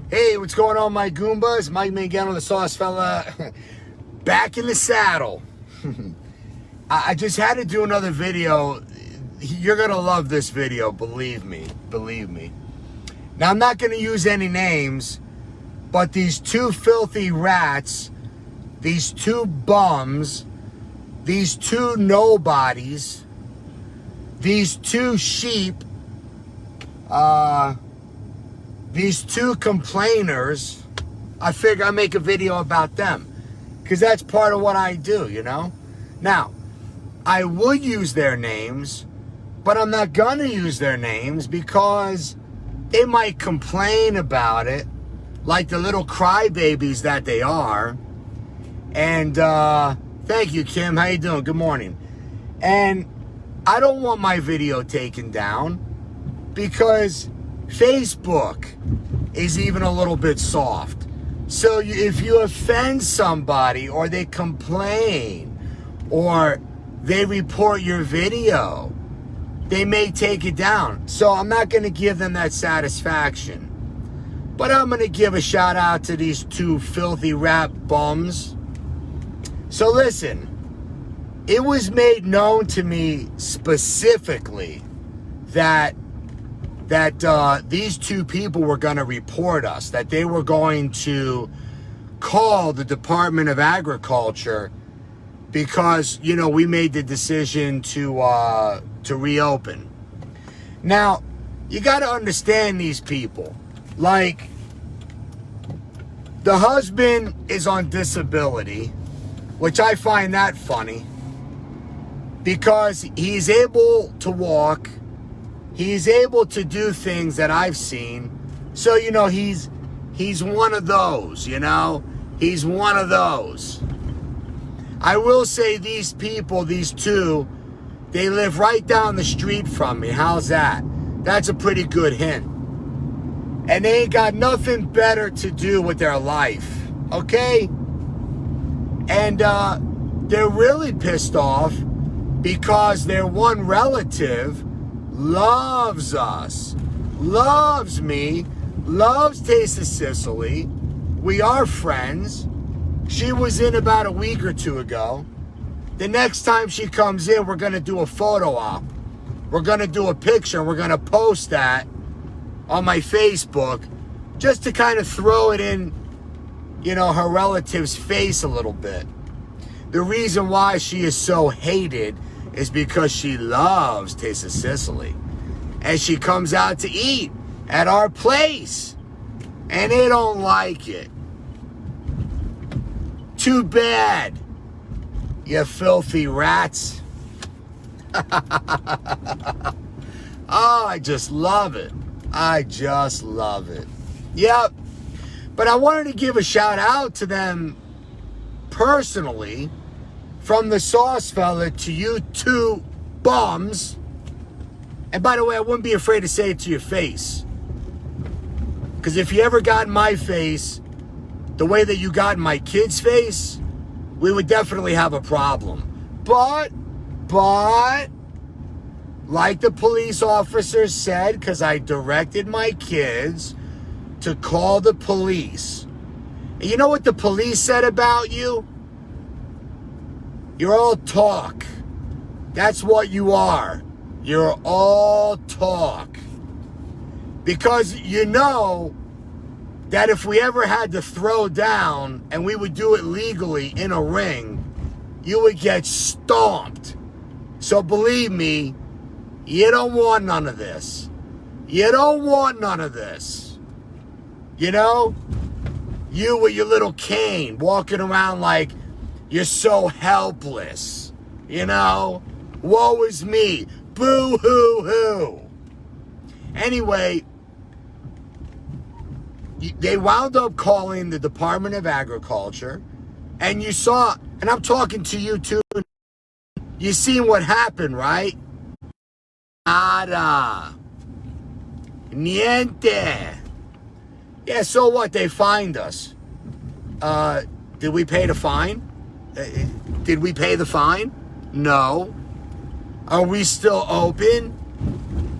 Hey, what's going on, my Goombas? Mike Mangano, the Sauce Fella, back in the saddle. I just had to do another video. You're going to love this video, believe me. Now, I'm not going to use any names, but these two filthy rats, these two bums, these two nobodies, these two sheep, these two complainers, I figure I'd make a video about them. Because that's part of what I do, you know? Now, I would use their names, but I'm not going to use their names because they might complain about it like the little crybabies that they are. And thank you, Kim. How you doing? Good morning. And I don't want my video taken down because Facebook is even a little bit soft. So if you offend somebody or they complain or they report your video, they may take it down. So I'm not going to give them that satisfaction. But I'm going to give a shout out to these two filthy rat bums. So listen, it was made known to me specifically that these two people were going to report us, that they were going to call the Department of Agriculture because, you know, we made the decision to reopen. Now, you got to understand these people. Like, the husband is on disability, which I find that funny because he's able to walk. He's able to do things that I've seen. So, you know, he's one of those, you know? He's one of those. I will say these people, these two, they live right down the street from me. How's that? That's a pretty good hint. And they ain't got nothing better to do with their life, okay? And they're really pissed off because their one relative loves us, loves me, loves Taste of Sicily. We are friends. She was in about a week or two ago. The next time she comes in, we're going to do a photo op. We're going to do a picture. We're going to post that on my Facebook just to kind of throw it in, you know, her relative's face a little bit. The reason why she is so hated is because she loves Taste of Sicily. And she comes out to eat at our place. And they don't like it. Too bad, you filthy rats. Oh, I just love it. I just love it. Yep. But I wanted to give a shout out to them personally. From the Sauce Fella to you two bums. And by the way, I wouldn't be afraid to say it to your face. Because if you ever got in my face the way that you got in my kid's face, we would definitely have a problem. But, like the police officer said, because I directed my kids to call the police. And you know what the police said about you? You're all talk. That's what you are. You're all talk. Because you know that if we ever had to throw down and we would do it legally in a ring, you would get stomped. So believe me, you don't want none of this. You don't want none of this. You know? You with your little cane walking around like you're so helpless, you know? Woe is me. Boo-hoo-hoo. Anyway, they wound up calling the Department of Agriculture, and you saw, and I'm talking to you too, you seen what happened, right? Nada. Niente. Yeah, so what? They fined us. Did we pay the fine? Did we pay the fine? No. Are we still open?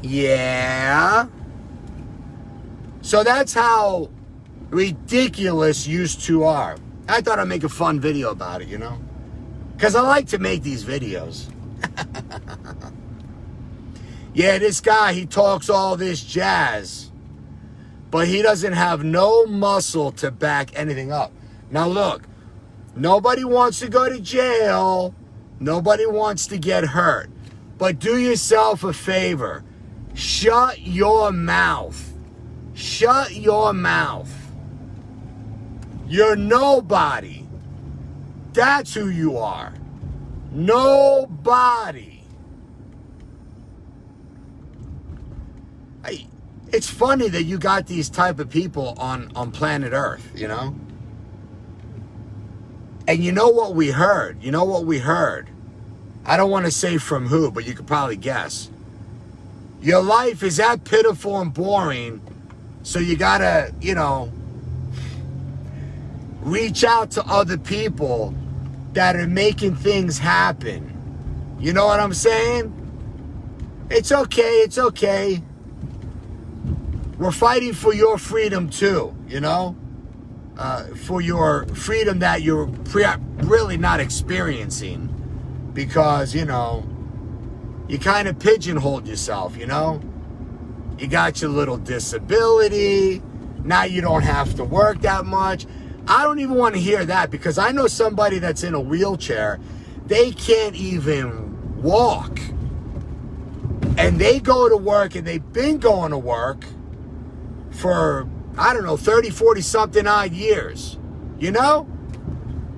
Yeah. So that's how ridiculous used to are. I thought I'd make a fun video about it, you know? Because I like to make these videos. Yeah, this guy, he talks all this jazz, but he doesn't have no muscle to back anything up. Now look, nobody wants to go to jail. Nobody wants to get hurt. But do yourself a favor. Shut your mouth. Shut your mouth. You're nobody. That's who you are. Nobody. It's funny that you got these type of people on planet Earth, you know? And you know what we heard? You know what we heard? I don't want to say from who, but you could probably guess. Your life is that pitiful and boring, so you gotta, you know, reach out to other people that are making things happen. You know what I'm saying? It's okay, it's okay. We're fighting for your freedom too, you know? For your freedom that you're really not experiencing. Because, you know, you kind of pigeonholed yourself, you know? You got your little disability. Now you don't have to work that much. I don't even want to hear that, because I know somebody that's in a wheelchair. They can't even walk. And they go to work, and they've been going to work for, I don't know, 30, 40 something odd years. You know?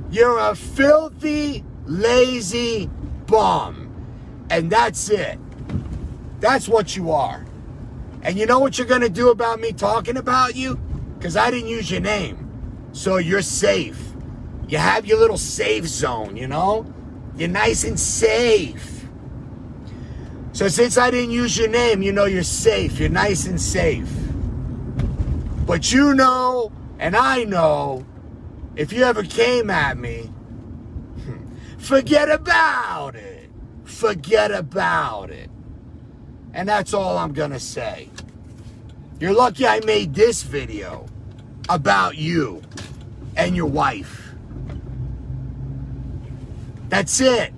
You're a filthy, lazy bum. And that's it. That's what you are. And you know what you're going to do about me talking about you? Because I didn't use your name. So you're safe. You have your little safe zone, you know? You're nice and safe. So since I didn't use your name, you know you're safe. You're nice and safe. But you know, and I know, if you ever came at me, forget about it. Forget about it. And that's all I'm gonna say. You're lucky I made this video about you and your wife. That's it.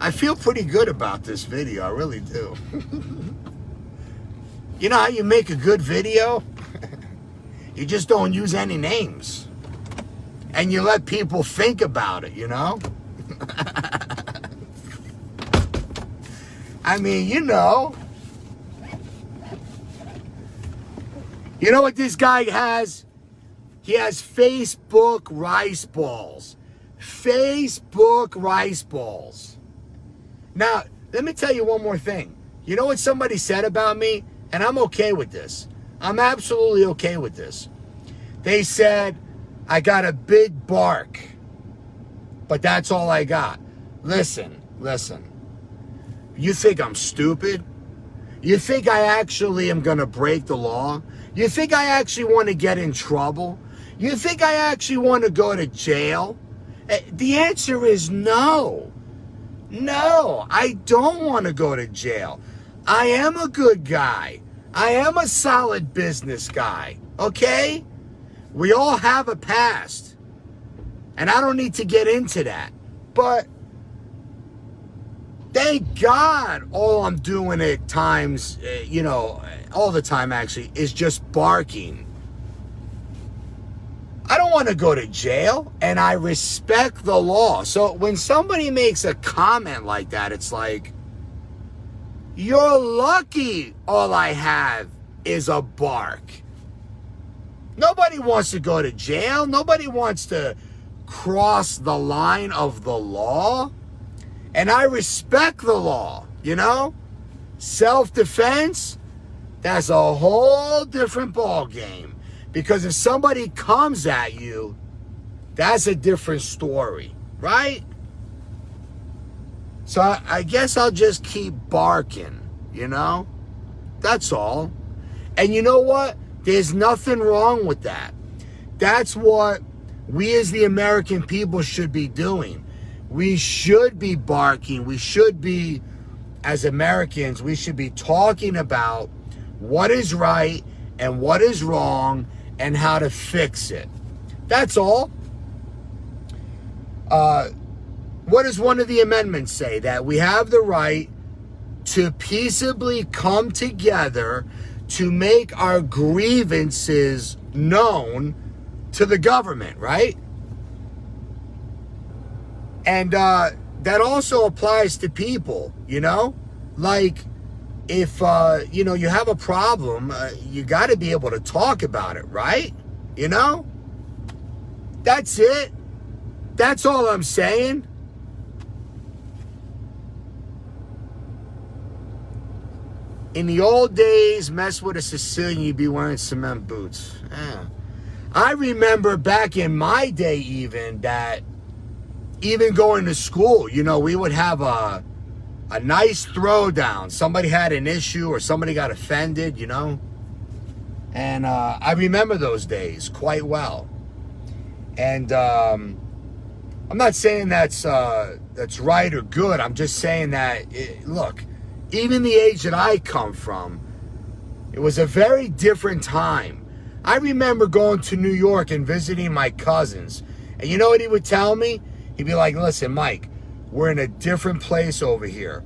I feel pretty good about this video, I really do. You know how you make a good video? You just don't use any names. And you let people think about it, you know? I mean, you know. You know what this guy has? He has Facebook rice balls. Facebook rice balls. Now, let me tell you one more thing. You know what somebody said about me? And I'm okay with this. I'm absolutely okay with this. They said, I got a big bark. But that's all I got. Listen. You think I'm stupid? You think I actually am going to break the law? You think I actually want to get in trouble? You think I actually want to go to jail? The answer is no. No, I don't want to go to jail. I am a good guy. I am a solid business guy, okay? We all have a past. And I don't need to get into that. But thank God all I'm doing at times, you know, all the time actually, is just barking. I don't want to go to jail, and I respect the law. So when somebody makes a comment like that, it's like, you're lucky all I have is a bark. Nobody wants to go to jail. Nobody wants to cross the line of the law. And I respect the law, you know? Self-defense, that's a whole different ball game. Because if somebody comes at you, that's a different story, right? So I guess I'll just keep barking, you know? That's all. And you know what? There's nothing wrong with that. That's what we as the American people should be doing. We should be barking. We should be, as Americans, we should be talking about what is right and what is wrong and how to fix it. That's all. What does one of the amendments say? That we have the right to peaceably come together to make our grievances known to the government, right? And that also applies to people, you know? Like, if, you know, you have a problem, you got to be able to talk about it, right? You know? That's it. That's all I'm saying. In the old days, mess with a Sicilian, you'd be wearing cement boots. Yeah. I remember back in my day even going to school, you know, we would have a nice throwdown. Somebody had an issue or somebody got offended, you know. And I remember those days quite well. And I'm not saying that's right or good. I'm just saying that, look, even the age that I come from, it was a very different time. I remember going to New York and visiting my cousins. And you know what he would tell me? He'd be like, listen, Mike, we're in a different place over here.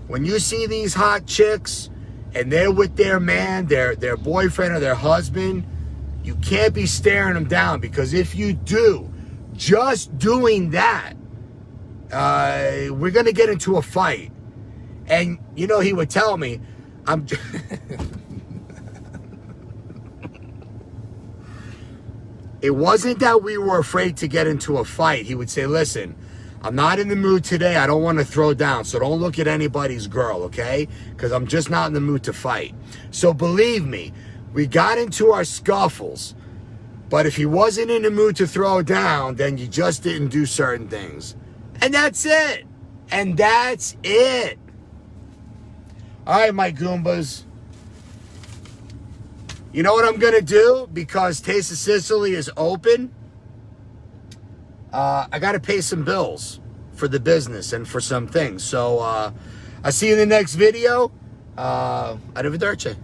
When you see these hot chicks and they're with their man, their boyfriend or their husband, you can't be staring them down, because if you do, just doing that, we're going to get into a fight. And, you know, he would tell me, it wasn't that we were afraid to get into a fight. He would say, listen, I'm not in the mood today. I don't want to throw down. So don't look at anybody's girl, okay? Because I'm just not in the mood to fight. So believe me, we got into our scuffles. But if he wasn't in the mood to throw down, then you just didn't do certain things. And that's it. And that's it. All right, my Goombas. You know what I'm going to do? Because Taste of Sicily is open, I got to pay some bills for the business and for some things. So I'll see you in the next video. Arrivederci.